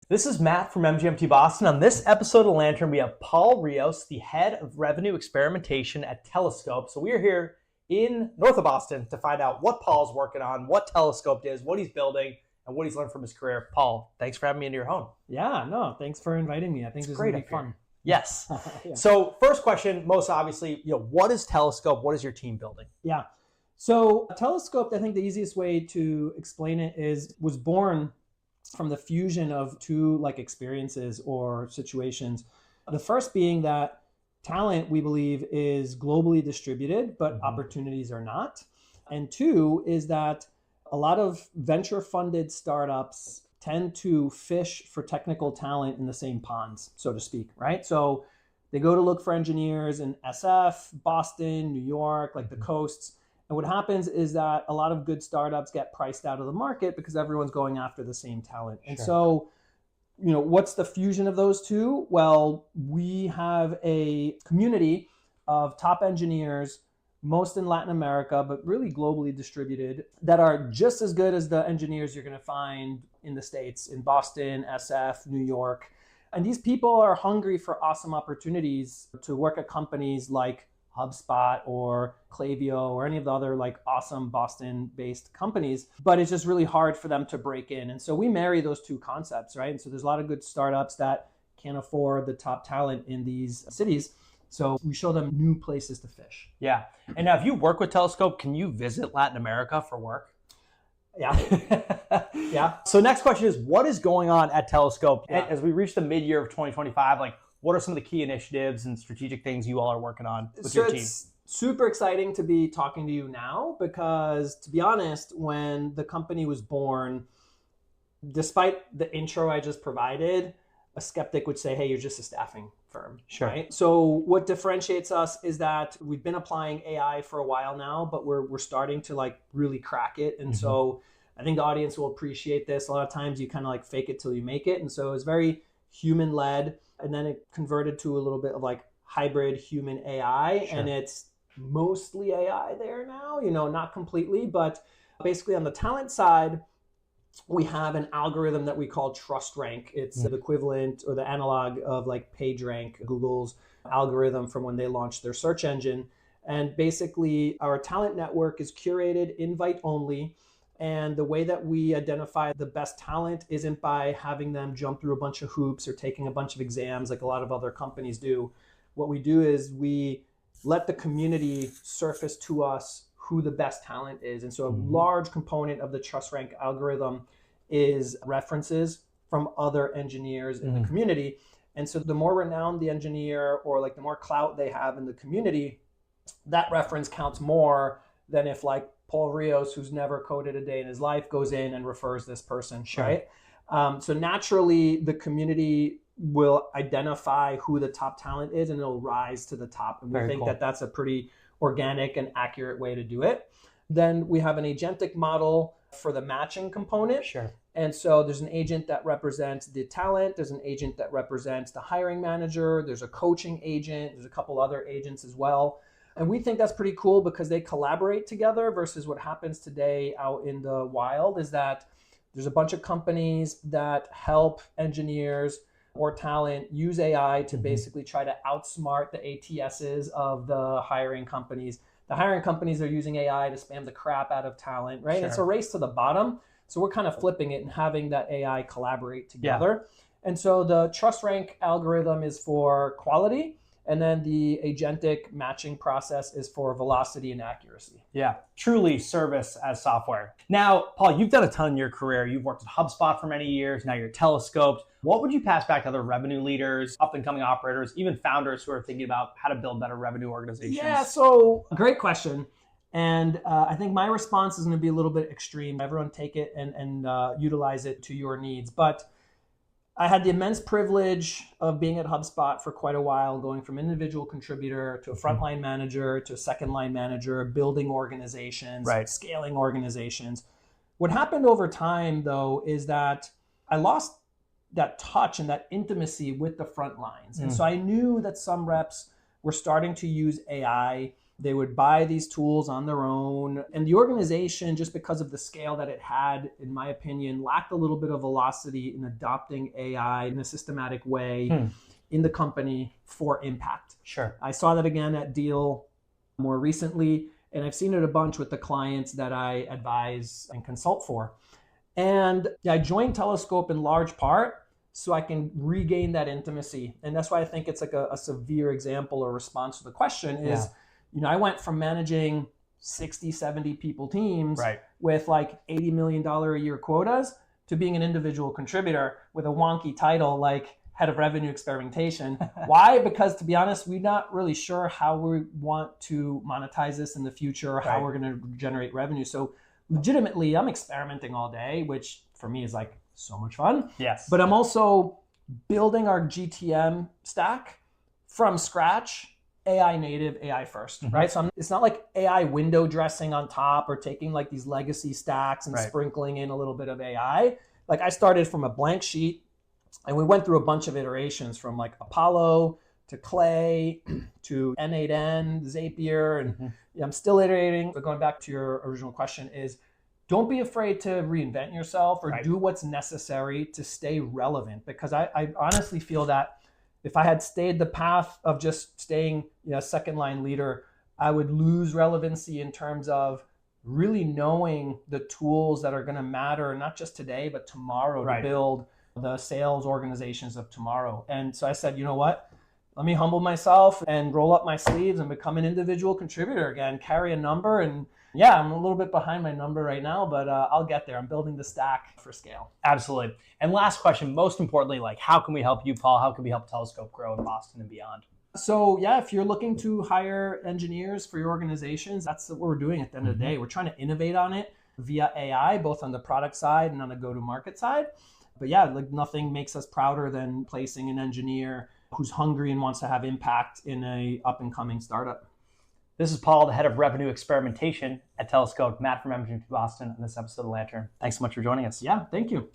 This is Matt from MGMT Boston. On this episode of Lantern, we have Paul Rios, the head of revenue experimentation at Telescope. So we are here in north of Boston to find out what Paul's working on, what Telescope is, what he's building, and what he's learned from his career. Paul, thanks for having me into your home. Yeah, no, thanks for inviting me. I think this is going to be fun. Yes. Yeah. So first question, most obviously, what is Telescope? What is your team building? Yeah. So Telescope, I think the easiest way to explain it was born from the fusion of two experiences or situations. The first being that talent, we believe, is globally distributed, but opportunities are not. And two is that a lot of venture funded startups tend to fish for technical talent in the same ponds, so to speak, right? So they go to look for engineers in SF, Boston, New York, the coasts. And what happens is that a lot of good startups get priced out of the market because everyone's going after the same talent. And so, what's the fusion of those two? Well, we have a community of top engineers, most in Latin America, but really globally distributed, that are just as good as the engineers you're going to find in the States, in Boston, SF, New York. And these people are hungry for awesome opportunities to work at companies like HubSpot or Klaviyo or any of the other awesome Boston-based companies, but it's just really hard for them to break in. And so we marry those two concepts, right? And so there's a lot of good startups that can't afford the top talent in these cities. So we show them new places to fish. Yeah. And now if you work with Telescope, can you visit Latin America for work? Yeah. Yeah. So next question is, what is going on at Telescope? Yeah. As we reach the mid-year of 2025, what are some of the key initiatives and strategic things you all are working on with your team? It's super exciting to be talking to you now because, to be honest, when the company was born, despite the intro I just provided, a skeptic would say, hey, you're just a staffing firm. Sure. Right? So what differentiates us is that we've been applying AI for a while now, but we're starting to really crack it. And so I think the audience will appreciate this. A lot of times you kind of fake it till you make it. And so it's very human-led. And then it converted to a little bit of hybrid human AI. Sure. And it's mostly AI there now, not completely, but basically on the talent side, we have an algorithm that we call TrustRank. It's the equivalent or the analog of PageRank, Google's algorithm from when they launched their search engine. And basically our talent network is curated invite only. And the way that we identify the best talent isn't by having them jump through a bunch of hoops or taking a bunch of exams like a lot of other companies do. What we do is we let the community surface to us who the best talent is. And so a large component of the TrustRank algorithm is references from other engineers in the community. And so the more renowned the engineer or the more clout they have in the community, that reference counts more than if Paul Rios, who's never coded a day in his life, goes in and refers this person, sure. Right? So naturally, the community will identify who the top talent is, and it'll rise to the top. And we think that that's a pretty organic and accurate way to do it. Then we have an agentic model for the matching component. Sure. And so there's an agent that represents the talent. There's an agent that represents the hiring manager. There's a coaching agent. There's a couple other agents as well. And we think that's pretty cool because they collaborate together versus what happens today out in the wild is that there's a bunch of companies that help engineers or talent use AI to basically try to outsmart the ATSs of the hiring companies. The hiring companies are using AI to spam the crap out of talent, right? Sure. It's a race to the bottom. So we're kind of flipping it and having that AI collaborate together. Yeah. And so the TrustRank algorithm is for quality. And then the agentic matching process is for velocity and accuracy. Yeah, truly service as software. Now, Paul, you've done a ton in your career. You've worked at HubSpot for many years. Now you're Telescoped. What would you pass back to other revenue leaders, up-and-coming operators, even founders who are thinking about how to build better revenue organizations? Yeah, so great question. And I think my response is going to be a little bit extreme. Everyone take it and utilize it to your needs. But I had the immense privilege of being at HubSpot for quite a while, going from individual contributor to a frontline manager to a second line manager, building organizations, scaling organizations. What happened over time, though, is that I lost that touch and that intimacy with the front lines. And so I knew that some reps were starting to use AI They would buy these tools on their own. And the organization, just because of the scale that it had, in my opinion, lacked a little bit of velocity in adopting AI in a systematic way in the company for impact. Sure. I saw that again at Deal more recently, and I've seen it a bunch with the clients that I advise and consult for. And I joined Telescope in large part so I can regain that intimacy. And that's why I think it's like a severe example or response to the question is, I went from managing 60, 70 people teams with like $80 million a year quotas to being an individual contributor with a wonky title like head of revenue experimentation. Why? Because to be honest, we're not really sure how we want to monetize this in the future or how we're going to generate revenue. So legitimately, I'm experimenting all day, which for me is like so much fun. Yes. But I'm also building our GTM stack from scratch, AI native, AI first, right? So it's not like AI window dressing on top or taking like these legacy stacks and sprinkling in a little bit of AI. Like I started from a blank sheet and we went through a bunch of iterations from like Apollo to Clay to N8N, Zapier, and I'm still iterating. But going back to your original question is, don't be afraid to reinvent yourself or do what's necessary to stay relevant. Because I honestly feel that if I had stayed the path of just staying second line leader, I would lose relevancy in terms of really knowing the tools that are going to matter, not just today, but tomorrow to build the sales organizations of tomorrow. And so I said, you know what? Let me humble myself and roll up my sleeves and become an individual contributor again, carry a number. And yeah, I'm a little bit behind my number right now, but I'll get there. I'm building the stack for scale. Absolutely. And last question, most importantly, like how can we help you, Paul? How can we help Telescope grow in Boston and beyond? So yeah, if you're looking to hire engineers for your organizations, that's what we're doing at the end of the day. We're trying to innovate on it via AI, both on the product side and on the go-to-market side. But yeah, like nothing makes us prouder than placing an engineer who's hungry and wants to have impact in a up-and-coming startup. This is Paul, the head of revenue experimentation at Telescope. Matt from MGP Boston on this episode of Lantern. Thanks so much for joining us. Yeah, thank you.